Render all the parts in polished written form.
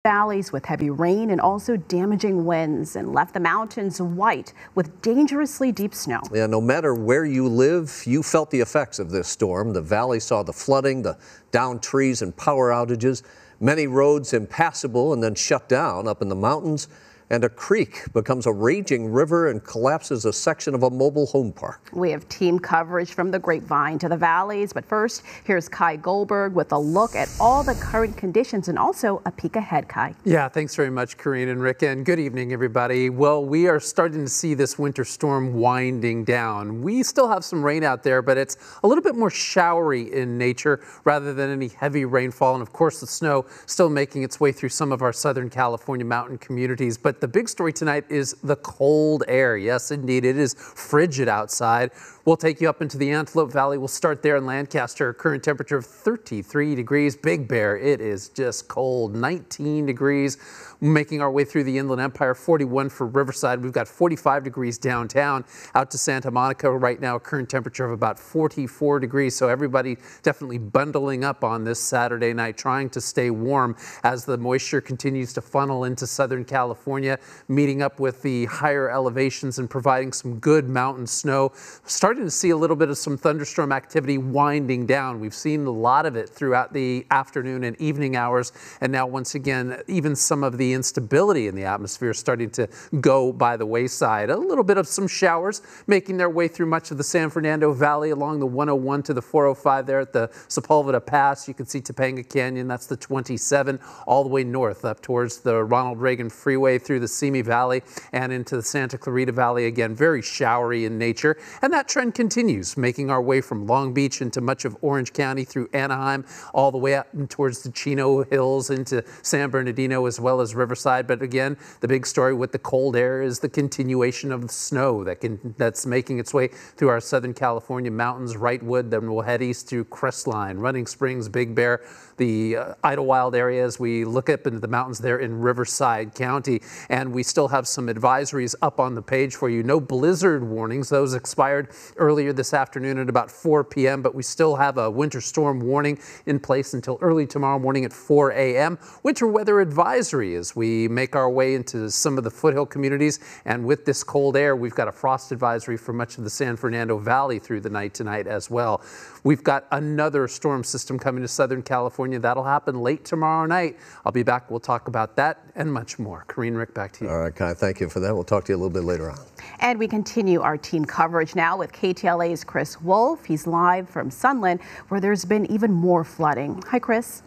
Valleys with heavy rain and also damaging winds, and left the mountains white with dangerously deep snow. Yeah, no matter where you live, you felt the effects of this storm. The valley saw the flooding, the downed trees and power outages, many roads impassable and then shut down up in the mountains. And a creek becomes a raging river and collapses a section of a mobile home park. We have team coverage from the Grapevine to the valleys, but first, here's Kai Goldberg with a look at all the current conditions and also a peek ahead, Kai. Yeah, thanks very much, Karine and Rick, and good evening, everybody. Well, we are starting to see this winter storm winding down. We still have some rain out there, but it's a little bit more showery in nature rather than any heavy rainfall. And of course, the snow still making its way through some of our Southern California mountain communities. But the big story tonight is the cold air. Yes, indeed, it is frigid outside. We'll take you up into the Antelope Valley. We'll start there in Lancaster. Current temperature of 33 degrees. Big Bear, it is just cold. 19 degrees. Making our way through the Inland Empire. 41 for Riverside. We've got 45 degrees downtown. Out to Santa Monica right now, current temperature of about 44 degrees. So everybody definitely bundling up on this Saturday night, trying to stay warm as the moisture continues to funnel into Southern California, meeting up with the higher elevations and providing some good mountain snow. Starting to see a little bit of some thunderstorm activity winding down. We've seen a lot of it throughout the afternoon and evening hours, and now once again, even some of the instability in the atmosphere starting to go by the wayside. A little bit of some showers making their way through much of the San Fernando Valley along the 101 to the 405 there at the Sepulveda Pass. You can see Topanga Canyon, that's the 27, all the way north up towards the Ronald Reagan Freeway through the Simi Valley and into the Santa Clarita Valley. Again, very showery in nature, and that trend continues, making our way from Long Beach into much of Orange County through Anaheim, all the way up towards the Chino Hills into San Bernardino as well as Riverside. But again, the big story with the cold air is the continuation of the snow that's making its way through our Southern California mountains, Wrightwood, then we'll head east through Crestline, Running Springs, Big Bear, the Idlewild area as we look up into the mountains there in Riverside County. And we still have some advisories up on the page for you. No blizzard warnings. Those expired earlier this afternoon at about 4 p.m., but we still have a winter storm warning in place until early tomorrow morning at 4 a.m. Winter weather advisory as we make our way into some of the foothill communities. And with this cold air, we've got a frost advisory for much of the San Fernando Valley through the night tonight as well. We've got another storm system coming to Southern California. That'll happen late tomorrow night. I'll be back. We'll talk about that and much more. Karine, Rick, back to you. All right, Kai, thank you for that. We'll talk to you a little bit later on. And we continue our team coverage now with KTLA's Chris Wolf. He's live from Sunland, where there's been even more flooding. Hi, Chris.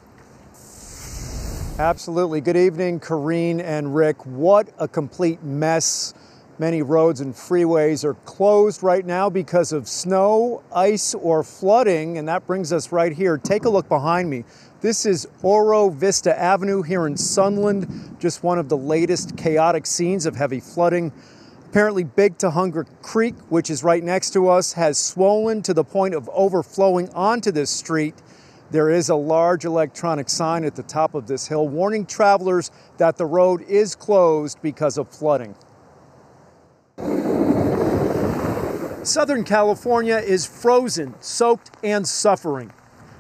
Absolutely. Good evening, Karine and Rick. What a complete mess. Many roads and freeways are closed right now because of snow, ice, or flooding, and that brings us right here. Take a look behind me. This is Oro Vista Avenue here in Sunland, just one of the latest chaotic scenes of heavy flooding. Apparently Big Tujunga Creek, which is right next to us, has swollen to the point of overflowing onto this street. There is a large electronic sign at the top of this hill warning travelers that the road is closed because of flooding. Southern California is frozen, soaked, and suffering.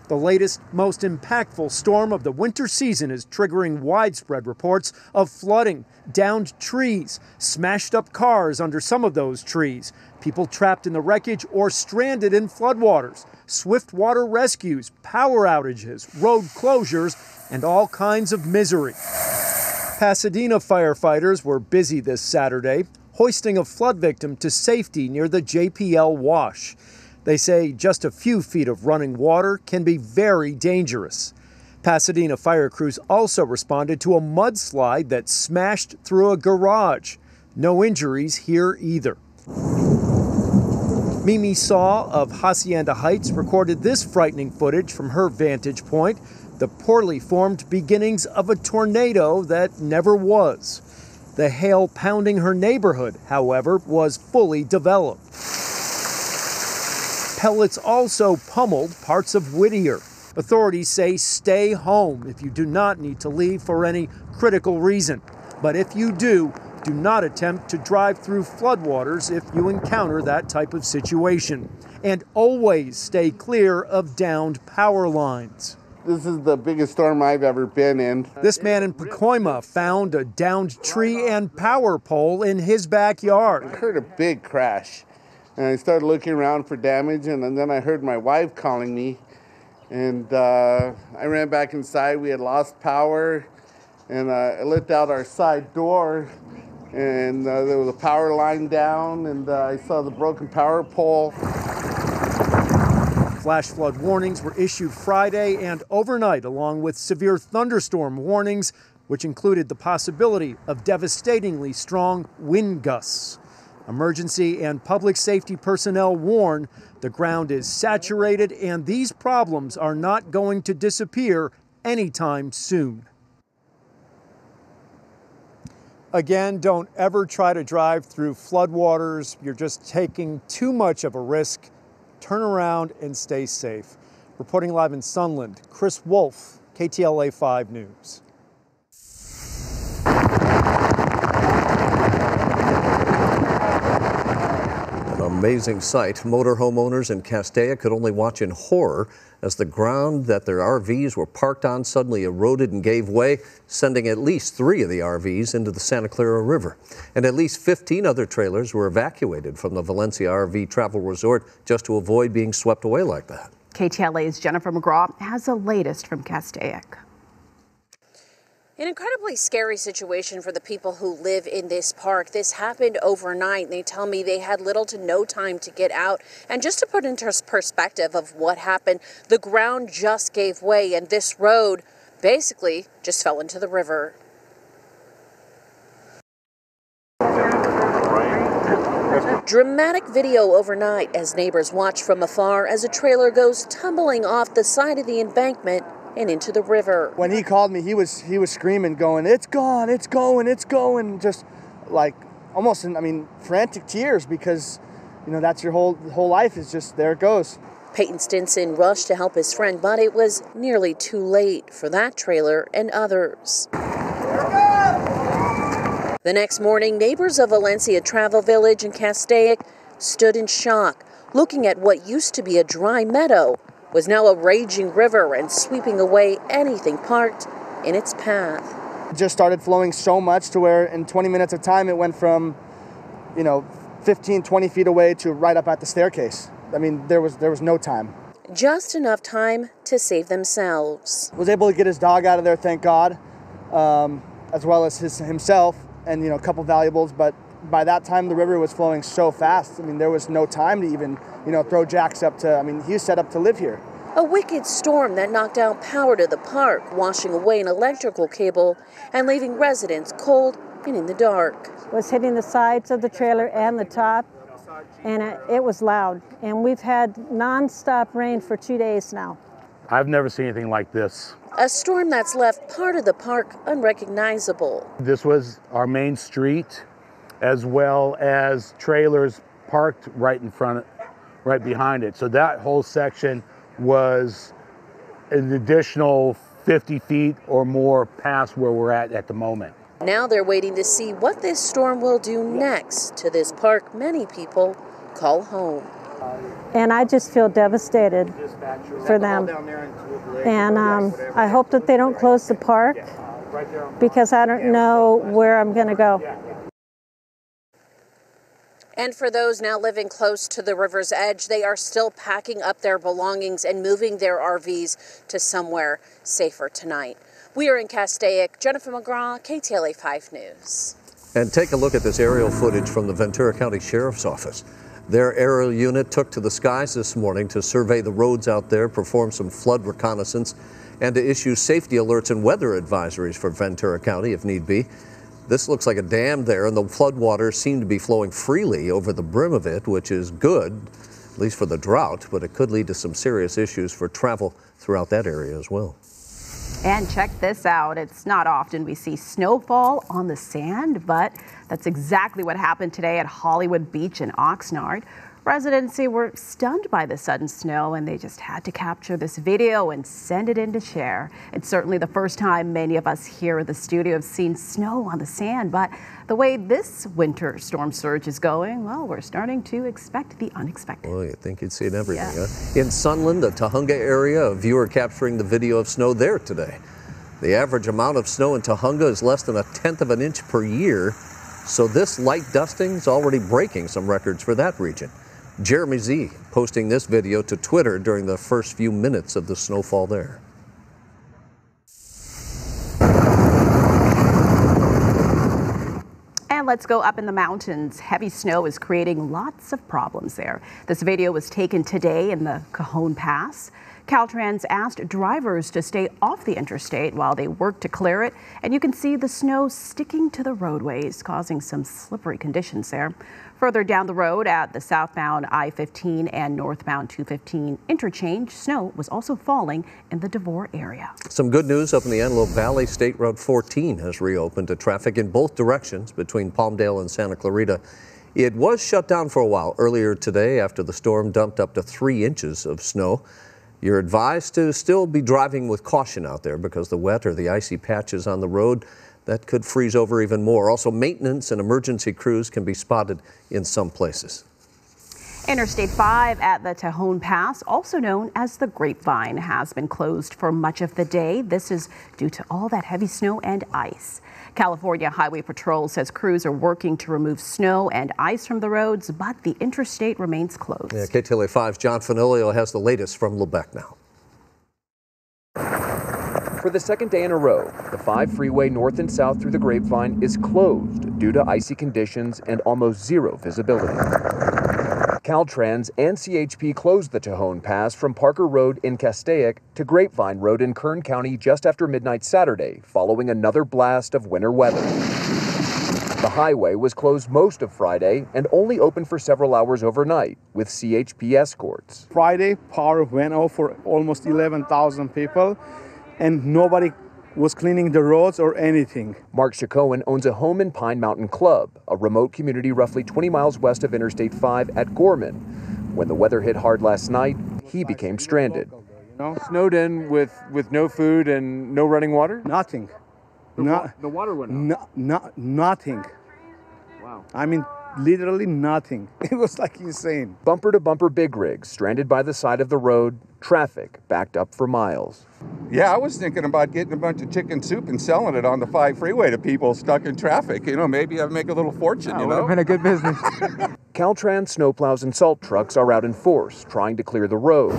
The latest, most impactful storm of the winter season is triggering widespread reports of flooding, downed trees, smashed up cars under some of those trees, people trapped in the wreckage or stranded in floodwaters, swift water rescues, power outages, road closures, and all kinds of misery. Pasadena firefighters were busy this Saturday, hoisting a flood victim to safety near the JPL Wash. They say just a few feet of running water can be very dangerous. Pasadena fire crews also responded to a mudslide that smashed through a garage. No injuries here either. Mimi Saw of Hacienda Heights recorded this frightening footage from her vantage point, the poorly formed beginnings of a tornado that never was. The hail pounding her neighborhood, however, was fully developed. Pellets also pummeled parts of Whittier. Authorities say stay home if you do not need to leave for any critical reason. But if you do not attempt to drive through floodwaters if you encounter that type of situation. And always stay clear of downed power lines. This is the biggest storm I've ever been in. This man in Pacoima found a downed tree and power pole in his backyard. I heard a big crash, and I started looking around for damage, and then I heard my wife calling me, and I ran back inside. We had lost power, and I looked out our side door, and there was a power line down, and I saw the broken power pole. Flash flood warnings were issued Friday and overnight, along with severe thunderstorm warnings, which included the possibility of devastatingly strong wind gusts. Emergency and public safety personnel warn the ground is saturated and these problems are not going to disappear anytime soon. Again, don't ever try to drive through floodwaters. You're just taking too much of a risk. Turn around and stay safe. Reporting live in Sunland, Chris Wolf, KTLA 5 News. Amazing sight. Motor homeowners in Castaic could only watch in horror as the ground that their RVs were parked on suddenly eroded and gave way, sending at least 3 of the RVs into the Santa Clara River. And at least 15 other trailers were evacuated from the Valencia RV Travel Resort just to avoid being swept away like that. KTLA's Jennifer McGraw has the latest from Castaic. An incredibly scary situation for the people who live in this park. This happened overnight. They tell me they had little to no time to get out. And just to put into perspective of what happened, the ground just gave way and this road basically just fell into the river. Dramatic video overnight as neighbors watch from afar as a trailer goes tumbling off the side of the embankment and into the river. When he called me, he was screaming, going, "It's gone, it's going, it's going," just like almost in, frantic tears, because that's your whole life is just there it goes. Peyton Stinson rushed to help his friend, but it was nearly too late for that trailer and others. The next morning, neighbors of Valencia Travel Village in Castaic stood in shock, looking at what used to be a dry meadow was now a raging river and sweeping away anything parked in its path. It just started flowing so much to where in 20 minutes of time it went from 15, 20 feet away to right up at the staircase. There was no time. Just enough time to save themselves. Was able to get his dog out of there, thank God, as well as himself and a couple valuables, but by that time the river was flowing so fast. There was no time to even throw jacks up to, he was set up to live here. A wicked storm that knocked out power to the park, washing away an electrical cable and leaving residents cold and in the dark. It was hitting the sides of the trailer and the top, and it was loud. And we've had non-stop rain for 2 days now. I've never seen anything like this. A storm that's left part of the park unrecognizable. This was our main street, as well as trailers parked right behind it. So that whole section was an additional 50 feet or more past where we're at the moment. Now they're waiting to see what this storm will do next to this park many people call home. And I just feel devastated for them. And I hope that they don't close the park, because I don't know where I'm going to go. And for those now living close to the river's edge, they are still packing up their belongings and moving their RVs to somewhere safer tonight. We are in Castaic. Jennifer McGraw, KTLA 5 News. And take a look at this aerial footage from the Ventura County Sheriff's Office. Their aerial unit took to the skies this morning to survey the roads out there, perform some flood reconnaissance, and to issue safety alerts and weather advisories for Ventura County if need be. This looks like a dam there, and the floodwaters seem to be flowing freely over the brim of it, which is good, at least for the drought, but it could lead to some serious issues for travel throughout that area as well. And check this out. It's not often we see snowfall on the sand, but that's exactly what happened today at Hollywood Beach in Oxnard. Residents were stunned by the sudden snow, and they just had to capture this video and send it in to share. It's certainly the first time many of us here in the studio have seen snow on the sand, but the way this winter storm surge is going, well, we're starting to expect the unexpected. Well, you think you'd seen everything, Yeah. huh? In Sunland, the Tujunga area, a viewer capturing the video of snow there today. The average amount of snow in Tujunga is less than 1/10 of an inch per year, so this light dusting is already breaking some records for that region. Jeremy Z posting this video to Twitter during the first few minutes of the snowfall there. And let's go up in the mountains. Heavy snow is creating lots of problems there. This video was taken today in the Cajon Pass. Caltrans asked drivers to stay off the interstate while they work to clear it, and you can see the snow sticking to the roadways, causing some slippery conditions there. Further down the road at the southbound I-15 and northbound 215 interchange, snow was also falling in the Devore area. Some good news up in the Antelope Valley. State Road 14 has reopened to traffic in both directions between Palmdale and Santa Clarita. It was shut down for a while earlier today after the storm dumped up to 3 inches of snow. You're advised to still be driving with caution out there because the wet or the icy patches on the road, that could freeze over even more. Also, maintenance and emergency crews can be spotted in some places. Interstate 5 at the Cajon Pass, also known as the Grapevine, has been closed for much of the day. This is due to all that heavy snow and ice. California Highway Patrol says crews are working to remove snow and ice from the roads, but the interstate remains closed. Yeah, KTLA 5's John Fanilio has the latest from Lebec now. For the second day in a row, the 5 freeway north and south through the Grapevine is closed due to icy conditions and almost zero visibility. Caltrans and CHP closed the Cajon Pass from Parker Road in Castaic to Grapevine Road in Kern County just after midnight Saturday, following another blast of winter weather. The highway was closed most of Friday and only open for several hours overnight with CHP escorts. Friday, power went off for almost 11,000 people, and nobody was cleaning the roads or anything. Mark Chacoan owns a home in Pine Mountain Club, a remote community roughly 20 miles west of Interstate 5 at Gorman. When the weather hit hard last night, he became stranded. Snowed in with no food and no running water? Nothing. The water went out? Nothing. Wow. I mean, literally nothing. It was like insane. Bumper to bumper big rigs stranded by the side of the road, traffic backed up for miles. Yeah, I was thinking about getting a bunch of chicken soup and selling it on the 5 freeway to people stuck in traffic. You know, maybe I'd make a little fortune, you know? Would have been a good business. Caltrans snowplows and salt trucks are out in force trying to clear the road.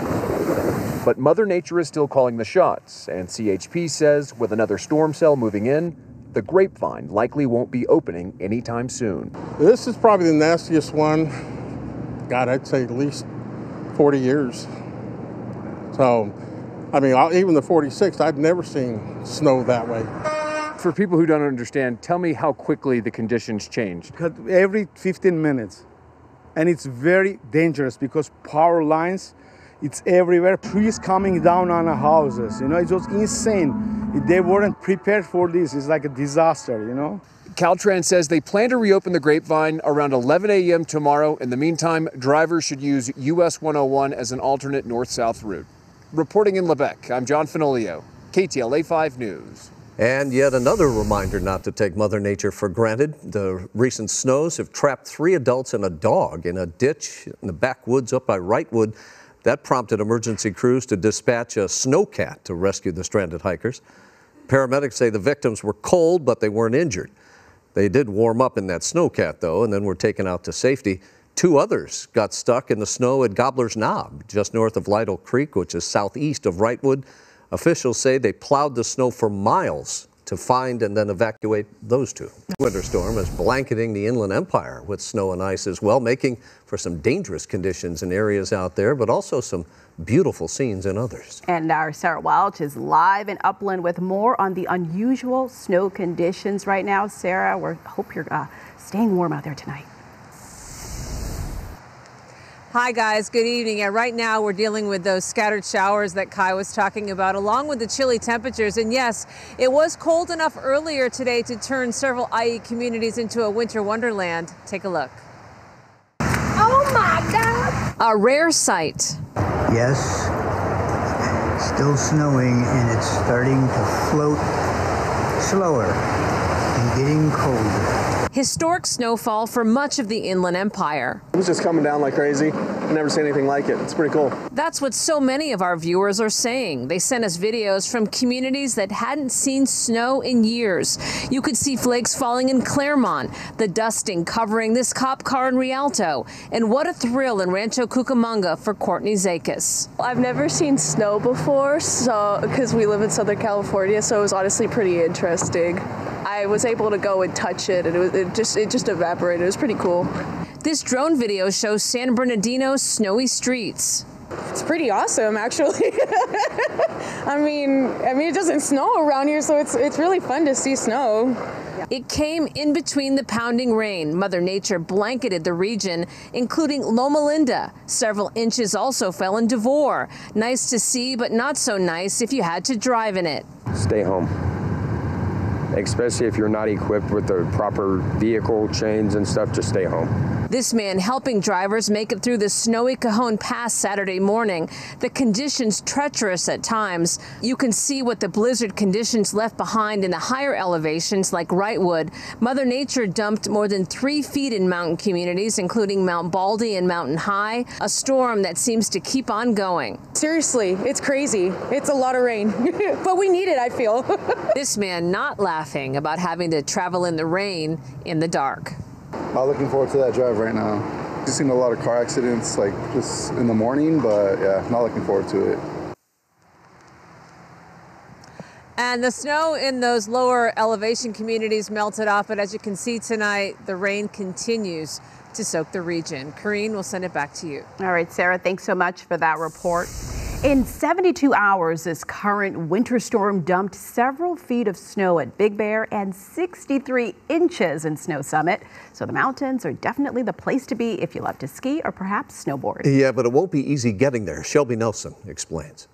But Mother Nature is still calling the shots, and CHP says with another storm cell moving in, the Grapevine likely won't be opening anytime soon. This is probably the nastiest one, God, I'd say at least 40 years. So, I mean, even the 46th, I've never seen snow that way. For people who don't understand, tell me how quickly the conditions changed. Every 15 minutes. And it's very dangerous because power lines, it's everywhere. Trees coming down on the houses. You know, it was insane. They weren't prepared for this. It's like a disaster, you know? Caltrans says they plan to reopen the Grapevine around 11 a.m. tomorrow. In the meantime, drivers should use US 101 as an alternate north-south route. Reporting in Lebec, I'm John Fanilio, KTLA 5 News. And yet another reminder not to take Mother Nature for granted. The recent snows have trapped 3 adults and a dog in a ditch in the backwoods up by Wrightwood. That prompted emergency crews to dispatch a snowcat to rescue the stranded hikers. Paramedics say the victims were cold, but they weren't injured. They did warm up in that snowcat, though, and then were taken out to safety. 2 others got stuck in the snow at Gobbler's Knob, just north of Lytle Creek, which is southeast of Wrightwood. Officials say they plowed the snow for miles to find and then evacuate those 2. Winter storm is blanketing the Inland Empire with snow and ice as well, making for some dangerous conditions in areas out there, but also some beautiful scenes in others. And our Sarah Welch is live in Upland with more on the unusual snow conditions right now. Sarah, we hope you're staying warm out there tonight. Hi guys, good evening. And right now we're dealing with those scattered showers that Kai was talking about, along with the chilly temperatures. And yes, it was cold enough earlier today to turn several IE communities into a winter wonderland. Take a look. Oh my God! A rare sight. Yes, still snowing, and it's starting to float slower and getting colder. Historic snowfall for much of the Inland Empire. It was just coming down like crazy. I've never seen anything like it. It's pretty cool. That's what so many of our viewers are saying. They sent us videos from communities that hadn't seen snow in years. You could see flakes falling in Claremont, the dusting covering this cop car in Rialto, and what a thrill in Rancho Cucamonga for Courtney Zakis. I've never seen snow before, so because we live in Southern California, so it was honestly pretty interesting. I was able to go and touch it, and it just evaporated. It was pretty cool. This drone video shows San Bernardino's snowy streets. It's pretty awesome, actually. I mean, it doesn't snow around here, so it's really fun to see snow. It came in between the pounding rain. Mother Nature blanketed the region, including Loma Linda. Several inches also fell in Devore. Nice to see, but not so nice if you had to drive in it. Stay home. Especially if you're not equipped with the proper vehicle chains and stuff, just stay home. This man helping drivers make it through the snowy Cajon Pass Saturday morning. The conditions treacherous at times. You can see what the blizzard conditions left behind in the higher elevations like Wrightwood. Mother Nature dumped more than 3 feet in mountain communities, including Mount Baldy and Mountain High, a storm that seems to keep on going. Seriously, it's crazy. It's a lot of rain, but we need it, I feel. This man not laughing about having to travel in the rain in the dark. I'm looking forward to that drive right now. I've seen a lot of car accidents like just in the morning, but yeah, not looking forward to it. And the snow in those lower elevation communities melted off, but as you can see tonight, the rain continues to soak the region. Karine, we'll send it back to you. All right, Sarah, thanks so much for that report. In 72 hours, this current winter storm dumped several feet of snow at Big Bear and 63 inches in Snow Summit. So the mountains are definitely the place to be if you love to ski or perhaps snowboard. Yeah, but it won't be easy getting there. Shelby Nelson explains.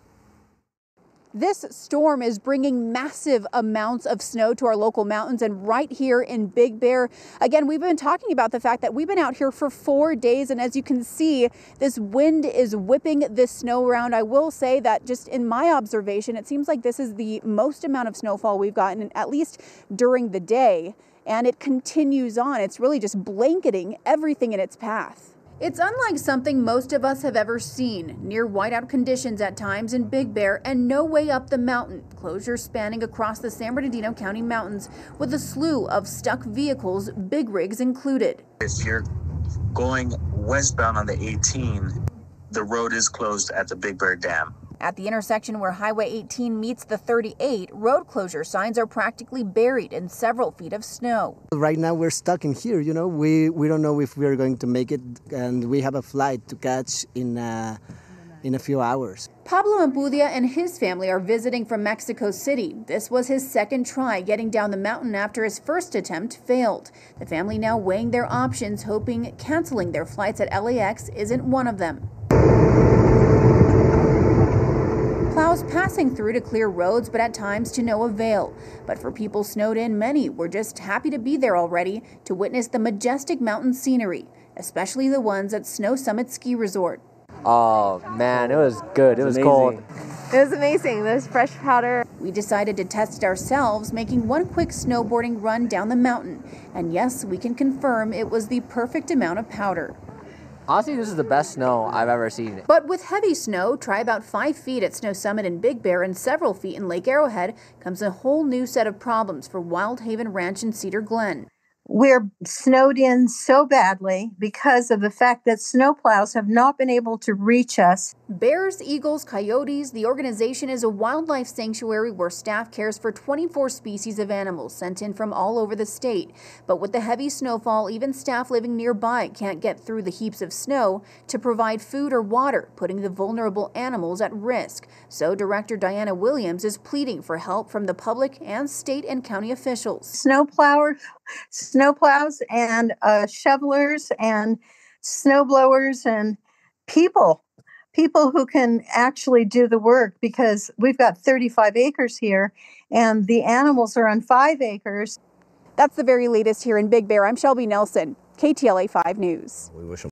This storm is bringing massive amounts of snow to our local mountains and right here in Big Bear. Again, we've been talking about the fact that we've been out here for 4 days, and as you can see, this wind is whipping this snow around. I will say that just in my observation, it seems like this is the most amount of snowfall we've gotten, at least during the day, and it continues on. It's really just blanketing everything in its path. It's unlike something most of us have ever seen. Near whiteout conditions at times in Big Bear and no way up the mountain. Closures spanning across the San Bernardino County mountains with a slew of stuck vehicles, big rigs included. If you're going westbound on the 18, the road is closed at the Big Bear Dam. At the intersection where Highway 18 meets the 38, road closure signs are practically buried in several feet of snow. Right now we're stuck in here, you know, we don't know if we're going to make it, and we have a flight to catch in a few hours. Pablo Ampudia and his family are visiting from Mexico City. This was his second try getting down the mountain after his first attempt failed. The family now weighing their options, hoping canceling their flights at LAX isn't one of them. Plows passing through to clear roads, but at times to no avail. But for people snowed in, many were just happy to be there already to witness the majestic mountain scenery, especially the ones at Snow Summit Ski Resort. Oh man, it was good. It was cold. It was amazing. There's fresh powder. We decided to test it ourselves, making one quick snowboarding run down the mountain. And yes, we can confirm it was the perfect amount of powder. Honestly, this is the best snow I've ever seen. But with heavy snow, try about 5 feet at Snow Summit in Big Bear and several feet in Lake Arrowhead, comes a whole new set of problems for Wild Haven Ranch in Cedar Glen. We're snowed in so badly because of the fact that snowplows have not been able to reach us. Bears, eagles, coyotes, the organization is a wildlife sanctuary where staff cares for 24 species of animals sent in from all over the state. But with the heavy snowfall, even staff living nearby can't get through the heaps of snow to provide food or water, putting the vulnerable animals at risk. So Director Diana Williams is pleading for help from the public and state and county officials. Snowplows and shovelers and snow blowers and people who can actually do the work, because we've got 35 acres here and the animals are on 5 acres. That's the very latest here in Big Bear. I'm Shelby Nelson, KTLA 5 News. We wish them